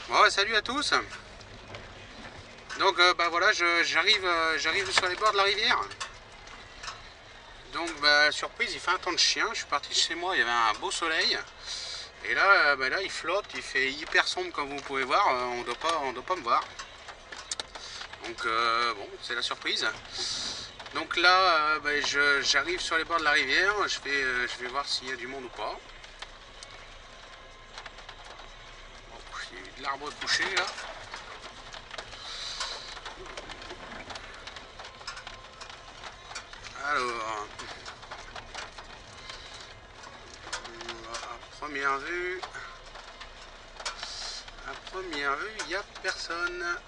Bon, salut à tous. Donc bah voilà, j'arrive sur les bords de la rivière. Donc bah surprise, il fait un temps de chien. Je suis parti de chez moi, il y avait un beau soleil. Et là, bah, là il flotte, il fait hyper sombre comme vous pouvez voir. On doit pas me voir. Donc bon, c'est la surprise. Donc là, bah, j'arrive sur les bords de la rivière. Je vais voir s'il y a du monde ou pas. Bon, il y a eu de l'arbre couché là. Alors, à première vue, il n'y a personne.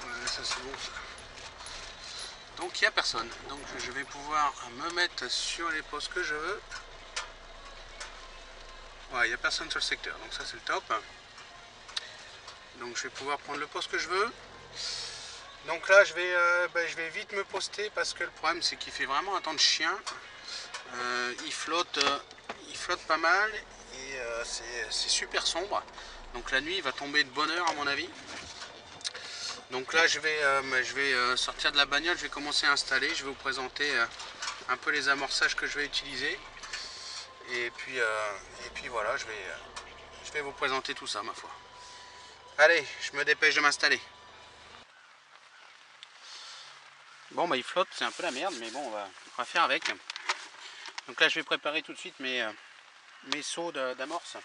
Ouais, ça c'est bon ça. Donc il n'y a personne. Donc je vais pouvoir me mettre sur les postes que je veux. Ouais, il n'y a personne sur le secteur, donc ça c'est le top. Donc je vais pouvoir prendre le poste que je veux. Donc là je vais vite me poster parce que le problème c'est qu'il fait vraiment un temps de chien. Il flotte pas mal et c'est super sombre. Donc la nuit il va tomber de bonne heure à mon avis. Donc là je vais sortir de la bagnole, je vais commencer à installer, je vais vous présenter un peu les amorçages que je vais utiliser. Et puis voilà, je vais vous présenter tout ça ma foi. Allez, je me dépêche de m'installer. Bon bah il flotte, c'est un peu la merde, mais bon on va faire avec. Donc là je vais préparer tout de suite mes seaux d'amorce.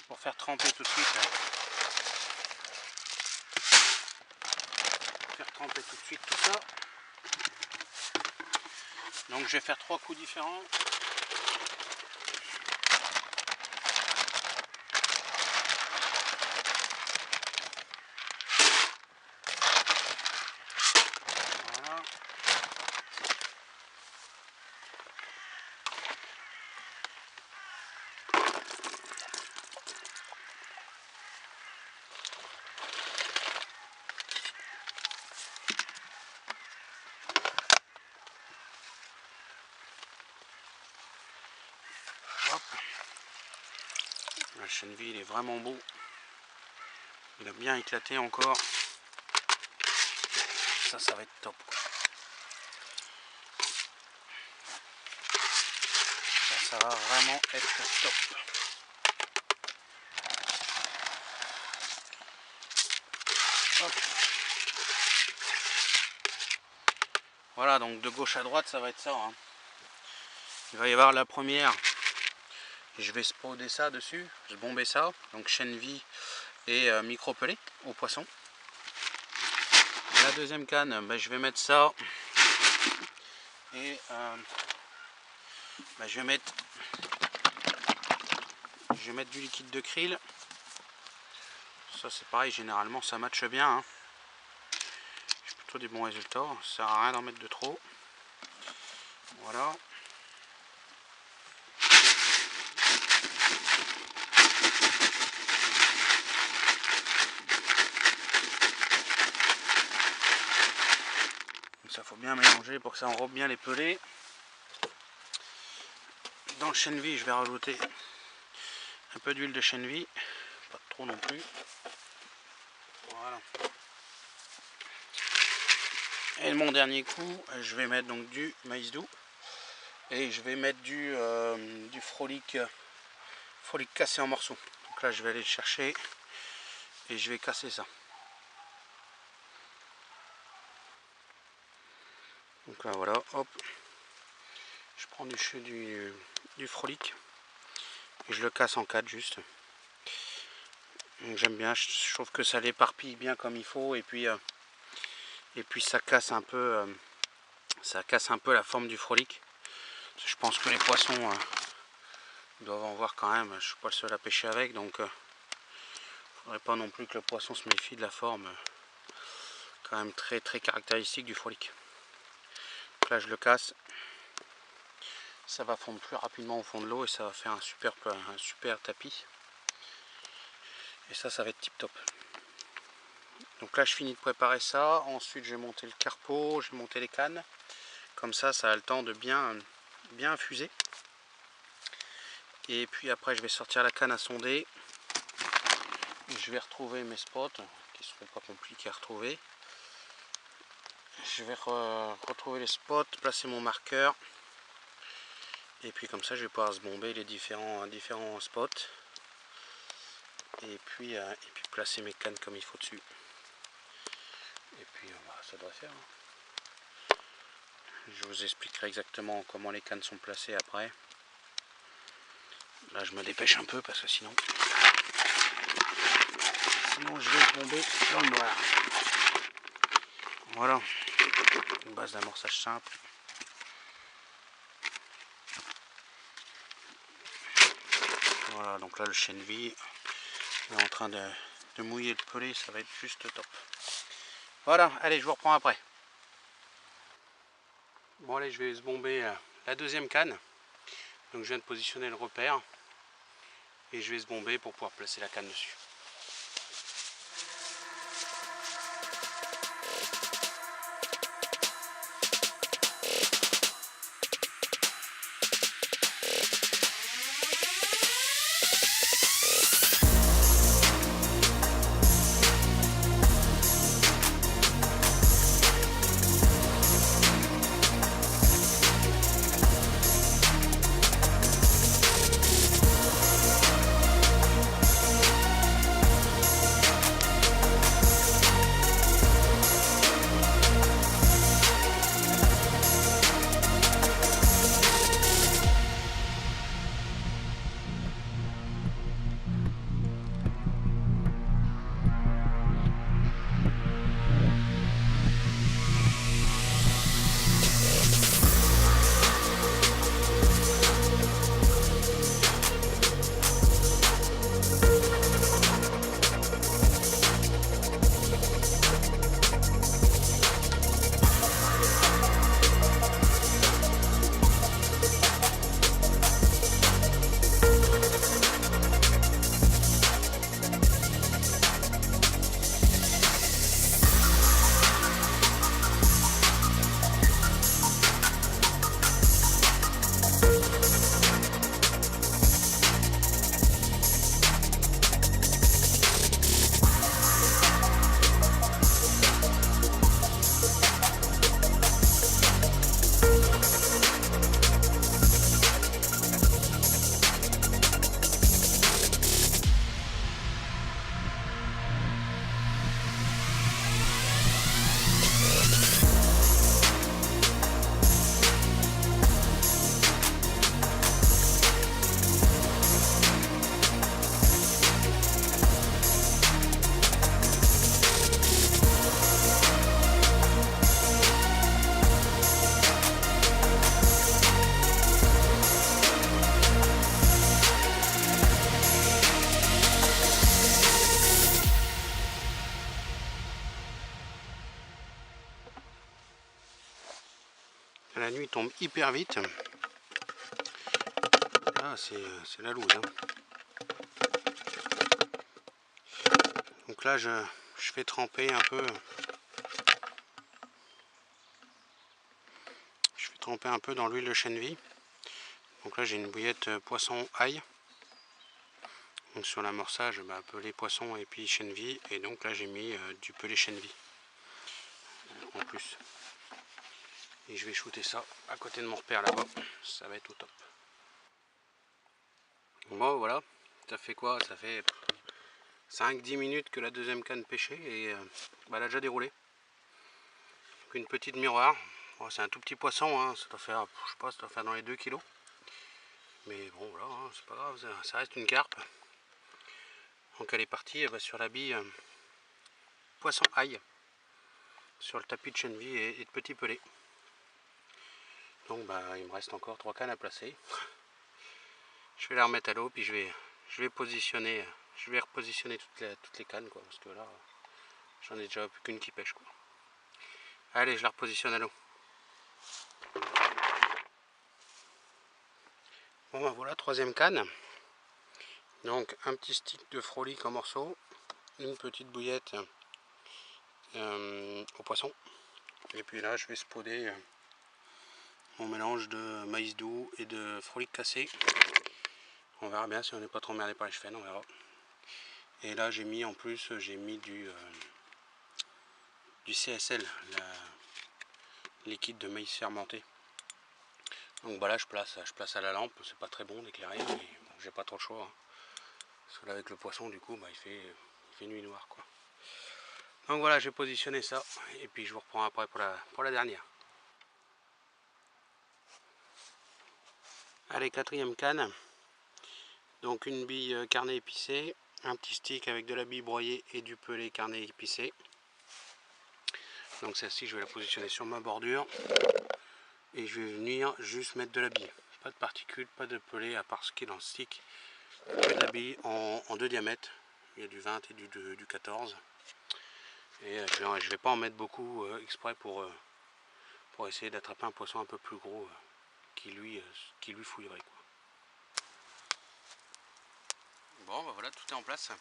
Pour faire tremper tout de suite. Tout ça. Donc je vais faire 3 coups différents. Voilà. Hop. La chènevis il est vraiment beau. Il a bien éclaté encore. Ça va être top quoi. Ça va vraiment être top. Hop. Voilà, donc de gauche à droite ça va être ça. Hein. Il va y avoir la première. Je vais spawner ça dessus, je vais bomber ça, donc chènevis et micro-pelé au poisson. La deuxième canne, ben, je vais mettre ça et ben, je vais mettre du liquide de krill. Ça c'est pareil, généralement ça matche bien. Hein. J'ai plutôt des bons résultats, ça sert à rien d'en mettre de trop. Voilà. Ça faut bien mélanger pour que ça enrobe bien les pelés. Dans le chènevis, je vais rajouter un peu d'huile de chènevis, pas trop non plus. Voilà. Et mon dernier coup, je vais mettre donc du maïs doux et je vais mettre du frolic cassé en morceaux. Donc là, je vais aller le chercher et je vais casser ça. Donc là, voilà, hop, je prends du frolic et je le casse en 4 juste. J'aime bien, je trouve que ça l'éparpille bien comme il faut et puis ça casse un peu la forme du frolic. Je pense que les poissons doivent en voir quand même. Je suis pas le seul à pêcher avec, donc faudrait pas non plus que le poisson se méfie de la forme quand même très très caractéristique du frolic. Donc là je le casse, ça va fondre plus rapidement au fond de l'eau et ça va faire un super tapis. Et ça va être tip top. Donc là je finis de préparer ça, ensuite je vais monter le carpeau, je vais monter les cannes. Comme ça a le temps de bien infuser. Et puis après je vais sortir la canne à sonder. Je vais retrouver mes spots qui ne seront pas compliqués à retrouver. Je vais retrouver les spots, placer mon marqueur. Et puis comme ça je vais pouvoir se bomber les différents spots. Et puis placer mes cannes comme il faut dessus. Et puis ça doit faire. Je vous expliquerai exactement comment les cannes sont placées après. Là je me dépêche un peu parce que sinon je vais bomber dans le noir. Voilà, une base d'amorçage simple. Voilà, donc là le chènevis est en train de mouiller le pelé, ça va être juste top. Voilà, allez, je vous reprends après. Bon allez, je vais se bomber la deuxième canne. Donc je viens de positionner le repère et je vais se bomber pour pouvoir placer la canne dessus. La nuit tombe hyper vite. Ah, c'est la loose. Hein. Donc là, je fais tremper un peu. Je fais tremper un peu dans l'huile de chènevis. Donc là, j'ai une bouillette poisson ail. Donc sur l'amorçage, pelé poisson et puis chènevis. Et donc là, j'ai mis du pelé chènevis en plus. Et je vais shooter ça à côté de mon repère là-bas. Ça va être au top. Bon, voilà. Ça fait quoi? Ça fait 5-10 minutes que la deuxième canne pêchée et elle a déjà déroulé. Donc une petite miroir. Bon, c'est un tout petit poisson, hein. Ça doit faire, je sais pas, ça doit faire dans les 2 kilos. Mais bon, voilà, hein, c'est pas grave, ça reste une carpe. Donc elle est partie sur la bille poisson ail. Sur le tapis de chènevis et de petits pelés. Donc il me reste encore 3 cannes à placer. Je vais la remettre à l'eau puis je vais positionner, je vais repositionner toutes les cannes quoi, parce que là j'en ai déjà plus qu'une qui pêche quoi. Allez, je la repositionne à l'eau. Bon voilà, troisième canne. Donc un petit stick de frolic en morceaux, une petite bouillette au poisson. Et puis là, je vais spoder mon mélange de maïs doux et de frolic cassé. On verra bien si on n'est pas trop emmerdé par les chefs, on verra. Et là, j'ai mis en plus, j'ai mis du CSL, liquide de maïs fermenté. Donc voilà, je place à la lampe, c'est pas très bon d'éclairer, mais bon, j'ai pas trop le choix. Hein. Parce que là, avec le poisson, du coup, bah, il fait nuit noire, quoi. Donc voilà, j'ai positionné ça, et puis je vous reprends après pour la dernière. Allez, quatrième canne. Donc une bille carnet épicé, un petit stick avec de la bille broyée et du pelé carnet épicé. Donc celle-ci, je vais la positionner sur ma bordure. Et je vais venir juste mettre de la bille. Pas de particules, pas de pelé, à part ce qui est dans le stick. Que de la bille en 2 diamètres. Il y a du 20 et du 14. Et je ne vais pas en mettre beaucoup exprès pour essayer d'attraper un poisson un peu plus gros qui lui fouillerait, quoi. Bon, bah voilà, tout est en place.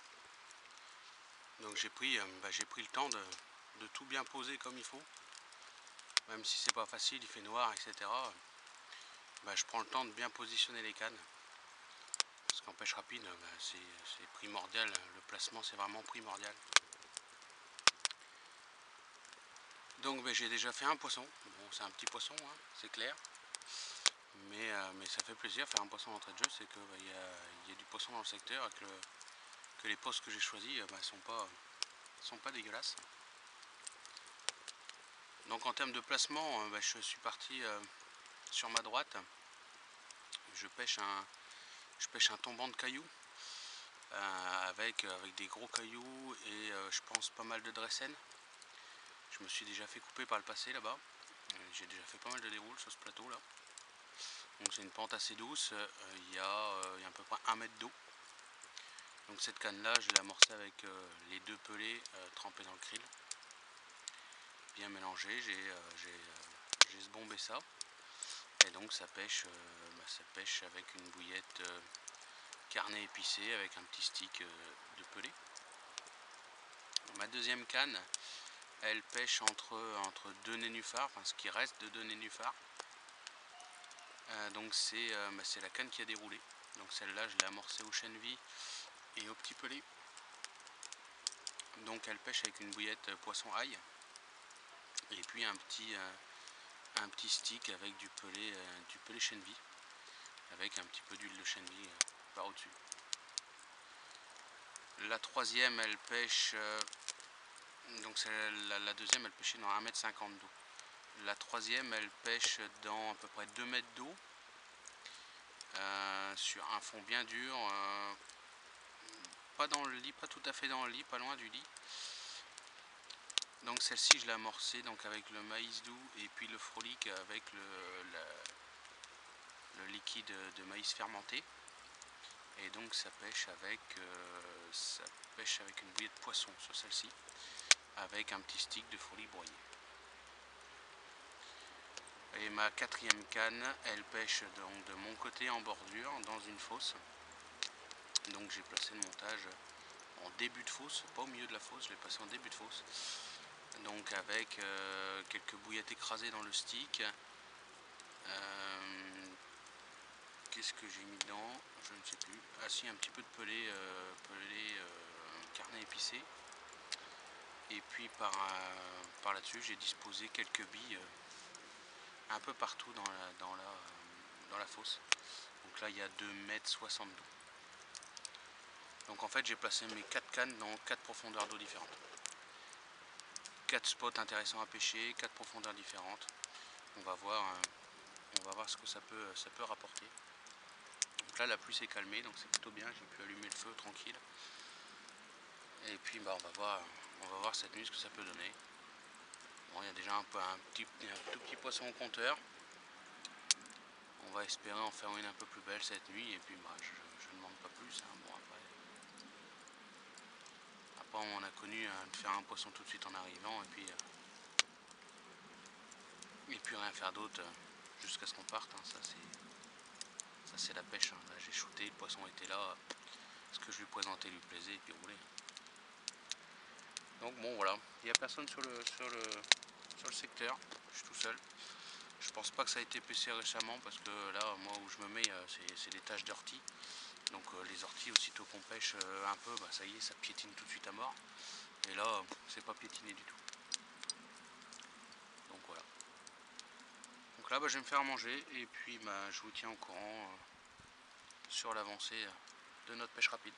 Donc j'ai pris le temps de tout bien poser comme il faut. Même si c'est pas facile, il fait noir, etc. Je prends le temps de bien positionner les cannes. Parce qu'en pêche rapide, c'est primordial. Le placement, c'est vraiment primordial. Donc j'ai déjà fait un poisson. Bon, c'est un petit poisson, hein, c'est clair. Mais ça fait plaisir. Faire un poisson d'entrée de jeu, c'est qu'il y a du poisson dans le secteur et que les postes que j'ai choisis sont pas dégueulasses. Donc en termes de placement, je suis parti sur ma droite. Je pêche un tombant de cailloux avec des gros cailloux et je pense pas mal de dressène. Je me suis déjà fait couper par le passé là-bas. J'ai déjà fait pas mal de déroules sur ce plateau là. Donc c'est une pente assez douce, il y a à peu près 1 mètre d'eau. Donc cette canne là, je l'ai amorcée avec les 2 pelés trempés dans le krill. Bien mélangé, j'ai sbombé ça. Et donc ça pêche avec une bouillette carnet épicé avec un petit stick de pelé. Ma deuxième canne, elle pêche entre 2 nénuphars, enfin ce qui reste de 2 nénuphars. Donc c'est la canne qui a déroulé. Donc celle-là, je l'ai amorcée au chènevis et au petit pelé. Donc elle pêche avec une bouillette poisson ail. Et puis un petit stick avec du pelé chènevis. Avec un petit peu d'huile de chènevis par au-dessus. La troisième, elle pêche... donc la deuxième, elle pêchait dans 1,50 m d'eau. La troisième, elle pêche dans à peu près 2 mètres d'eau. Sur un fond bien dur. Pas dans le lit, pas tout à fait dans le lit, pas loin du lit. Donc celle-ci, je l'ai amorcée donc avec le maïs doux et puis le frolic avec le liquide de maïs fermenté. Et donc ça pêche avec une bouillée de poisson sur celle-ci, avec un petit stick de frolic broyé. Et ma quatrième canne, elle pêche donc de mon côté en bordure, dans une fosse. Donc j'ai placé le montage en début de fosse, pas au milieu de la fosse, je l'ai placé en début de fosse. Donc avec quelques bouillettes écrasées dans le stick. Qu'est-ce que j'ai mis dedans? Je ne sais plus. Ah si, un petit peu de pelé carnet épicé. Et puis par là-dessus, j'ai disposé quelques billes un peu partout dans la fosse. Donc là, il y a 2,60 m d'eau. Donc en fait, j'ai placé mes 4 cannes dans 4 profondeurs d'eau différentes. 4 spots intéressants à pêcher, 4 profondeurs différentes. On va voir ce que ça peut rapporter. Donc là, la pluie s'est calmée, donc c'est plutôt bien. J'ai pu allumer le feu tranquille. Et puis on va voir cette nuit ce que ça peut donner. Bon, il y a déjà un tout petit poisson au compteur. On va espérer en faire une un peu plus belle cette nuit. Et puis je ne demande pas plus. Hein. Bon, après on a connu de faire un poisson tout de suite en arrivant et puis rien faire d'autre jusqu'à ce qu'on parte. Hein. Ça c'est la pêche. Hein. Là j'ai shooté, le poisson était là. Ce que je lui présentais lui plaisait et puis roulé. Donc bon voilà, il n'y a personne sur le secteur, je suis tout seul. Je pense pas que ça a été PC récemment parce que là, moi où je me mets, c'est des taches d'ortie. Donc les orties, aussitôt qu'on pêche un peu, bah, ça y est, ça piétine tout de suite à mort. Et là, c'est pas piétiné du tout. Donc voilà. Donc là, bah, je vais me faire manger et puis bah, je vous tiens au courant sur l'avancée de notre pêche rapide.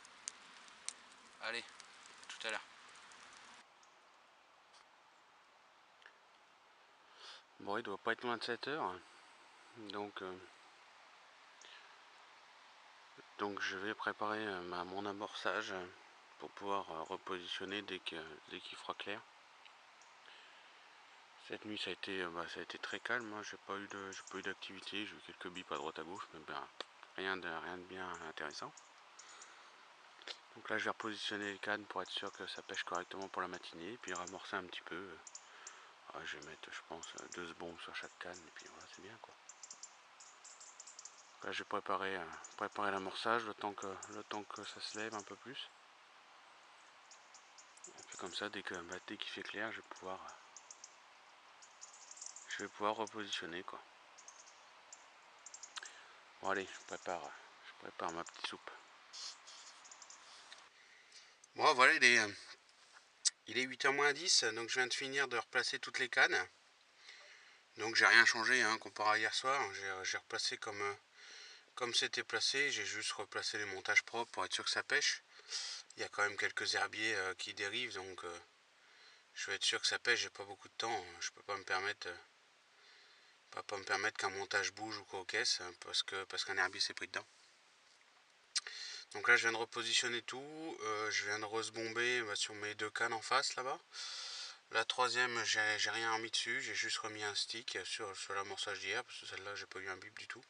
Allez, à tout à l'heure. Bon, il doit pas être loin de 7 heures. Donc, je vais préparer mon amorçage pour pouvoir repositionner dès qu'il fera clair. Cette nuit ça a été très calme, hein. J'ai pas eu d'activité, j'ai eu quelques bips à droite à gauche, mais ben, rien de bien intéressant. Donc là je vais repositionner les cannes pour être sûr que ça pêche correctement pour la matinée, puis ramorcer un petit peu. Je vais mettre je pense 2 bombes sur chaque canne, et puis voilà, c'est bien quoi. Donc là je vais préparer l'amorçage le temps que ça se lève un peu plus. Et puis comme ça dès qu'il fait clair je vais pouvoir repositionner quoi. Bon allez, je prépare ma petite soupe. Bon voilà, il est 8h moins 10, donc je viens de finir de replacer toutes les cannes. Donc j'ai rien changé hein, comparé à hier soir. J'ai replacé comme c'était placé, j'ai juste replacé les montages propres pour être sûr que ça pêche. Il y a quand même quelques herbiers qui dérivent, donc je vais être sûr que ça pêche, j'ai pas beaucoup de temps. Je peux pas me permettre qu'un montage bouge ou quoi aux caisses parce qu'un herbier s'est pris dedans. Donc là je viens de repositionner tout, je viens de resbomber sur mes 2 cannes en face là-bas. La troisième j'ai rien remis dessus, j'ai juste remis un stick sur l'amorçage d'hier parce que celle-là j'ai pas eu un bip du tout.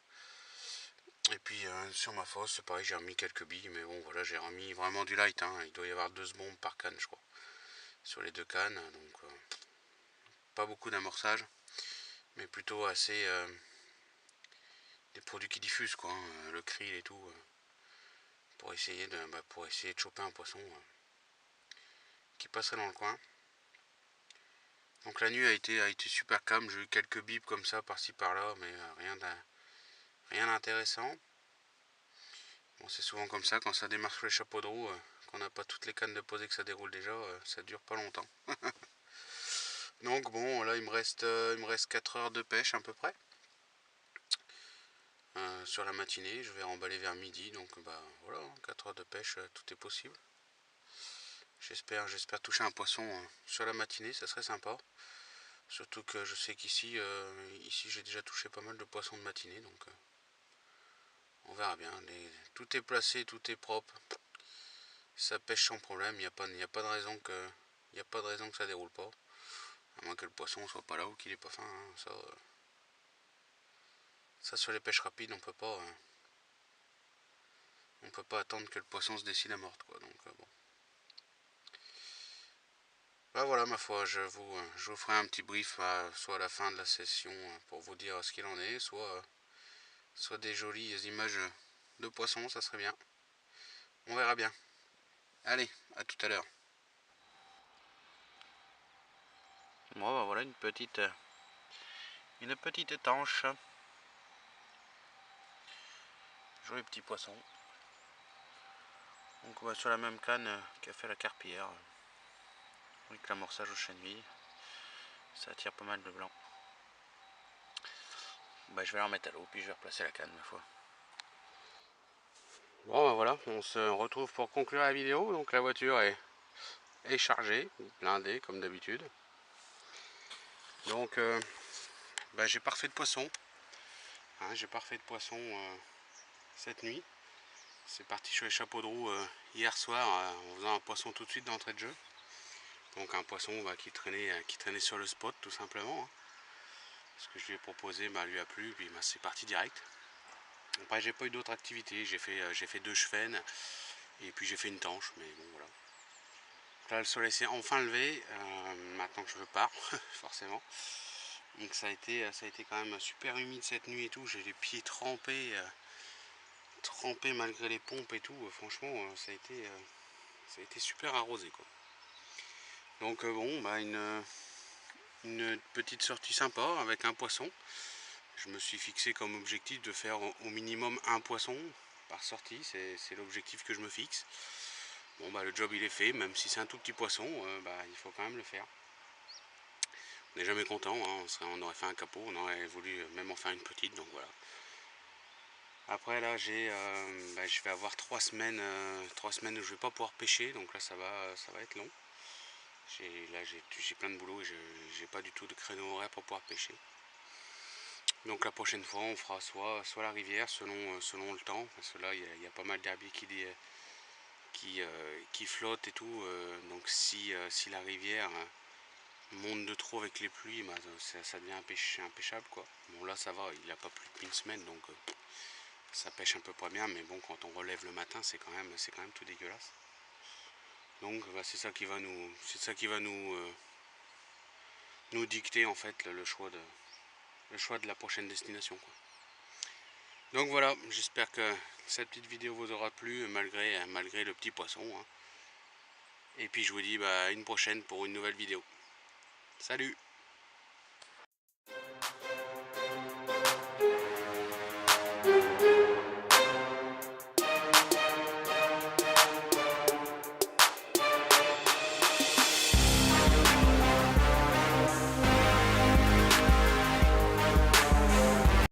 Et puis sur ma fosse c'est pareil, j'ai remis quelques billes, mais bon voilà, j'ai remis vraiment du light hein. Il doit y avoir 2 bombes par canne je crois sur les 2 cannes, donc pas beaucoup d'amorçage, mais plutôt assez des produits qui diffusent quoi, hein, le krill et tout, pour essayer de choper un poisson qui passerait dans le coin. Donc la nuit a été super calme, j'ai eu quelques bips comme ça par-ci par-là, mais rien d'intéressant. Bon, c'est souvent comme ça quand ça démarre sur les chapeaux de roue, qu'on n'a pas toutes les cannes de poser que ça déroule déjà, ça dure pas longtemps. Donc bon, là il me reste 4 heures de pêche à peu près. Sur la matinée, je vais remballer vers midi, donc bah voilà, 4 heures de pêche, tout est possible. J'espère toucher un poisson sur la matinée, ça serait sympa. Surtout que je sais qu'ici ici j'ai déjà touché pas mal de poissons de matinée, donc on verra bien. Tout est placé, tout est propre. Ça pêche sans problème, il n'y a pas de raison que ça déroule pas. À moins que le poisson soit pas là ou qu'il est pas fin, hein. Ça sur les pêches rapides on peut pas attendre que le poisson se décide à mordre quoi. Donc bon. Bah voilà ma foi, je vous ferai un petit brief soit à la fin de la session pour vous dire ce qu'il en est, soit des jolies images de poissons, ça serait bien. On verra bien. Allez, à tout à l'heure. Bon bah voilà une petite étanche. Joli petit poisson. Donc on va sur la même canne qu'a fait la carpillère. Avec l'amorçage au chenille. Ça attire pas mal de blanc. Bah je vais la remettre à l'eau puis je vais replacer la canne ma foi. Bon bah voilà, on se retrouve pour conclure la vidéo. Donc la voiture est chargée, blindée comme d'habitude. Donc j'ai pas refait de poisson. Hein, j'ai pas refait de poisson cette nuit. C'est parti sur les chapeaux de roue hier soir en faisant un poisson tout de suite d'entrée de jeu. Donc un poisson qui traînait sur le spot tout simplement. Hein. Ce que je lui ai proposé lui a plu, puis c'est parti direct. Après j'ai pas eu d'autres activités, j'ai fait 2 chevesnes et puis j'ai fait une tanche, mais bon voilà. Donc là le soleil s'est enfin levé, maintenant que je pars, forcément. Donc ça a été quand même super humide cette nuit et tout, j'ai les pieds trempés malgré les pompes et tout, franchement ça a été super arrosé quoi. Donc bon, bah une petite sortie sympa avec un poisson. Je me suis fixé comme objectif de faire au minimum un poisson par sortie, c'est l'objectif que je me fixe. Bon bah le job il est fait, même si c'est un tout petit poisson, bah il faut quand même le faire. On n'est jamais content, hein. On aurait fait un capot, on aurait voulu même en faire une petite, donc voilà. Après là je vais avoir 3 semaines, 3 semaines où je vais pas pouvoir pêcher, donc là ça va être long. J'ai plein de boulot et j'ai pas du tout de créneau horaire pour pouvoir pêcher. Donc la prochaine fois on fera soit la rivière selon le temps, parce que là il y a pas mal d'herbiers qui flottent et tout, donc si la rivière monte de trop avec les pluies, bah, ça devient impêchable quoi. Bon là ça va, il a pas plus qu'une semaine, donc ça pêche un peu pas bien, mais bon quand on relève le matin c'est quand même tout dégueulasse. Donc bah, c'est ça qui va nous dicter en fait le choix de la prochaine destination quoi. Donc voilà, j'espère que cette petite vidéo vous aura plu malgré le petit poisson, hein. Et puis je vous dis bah, à une prochaine pour une nouvelle vidéo. Salut!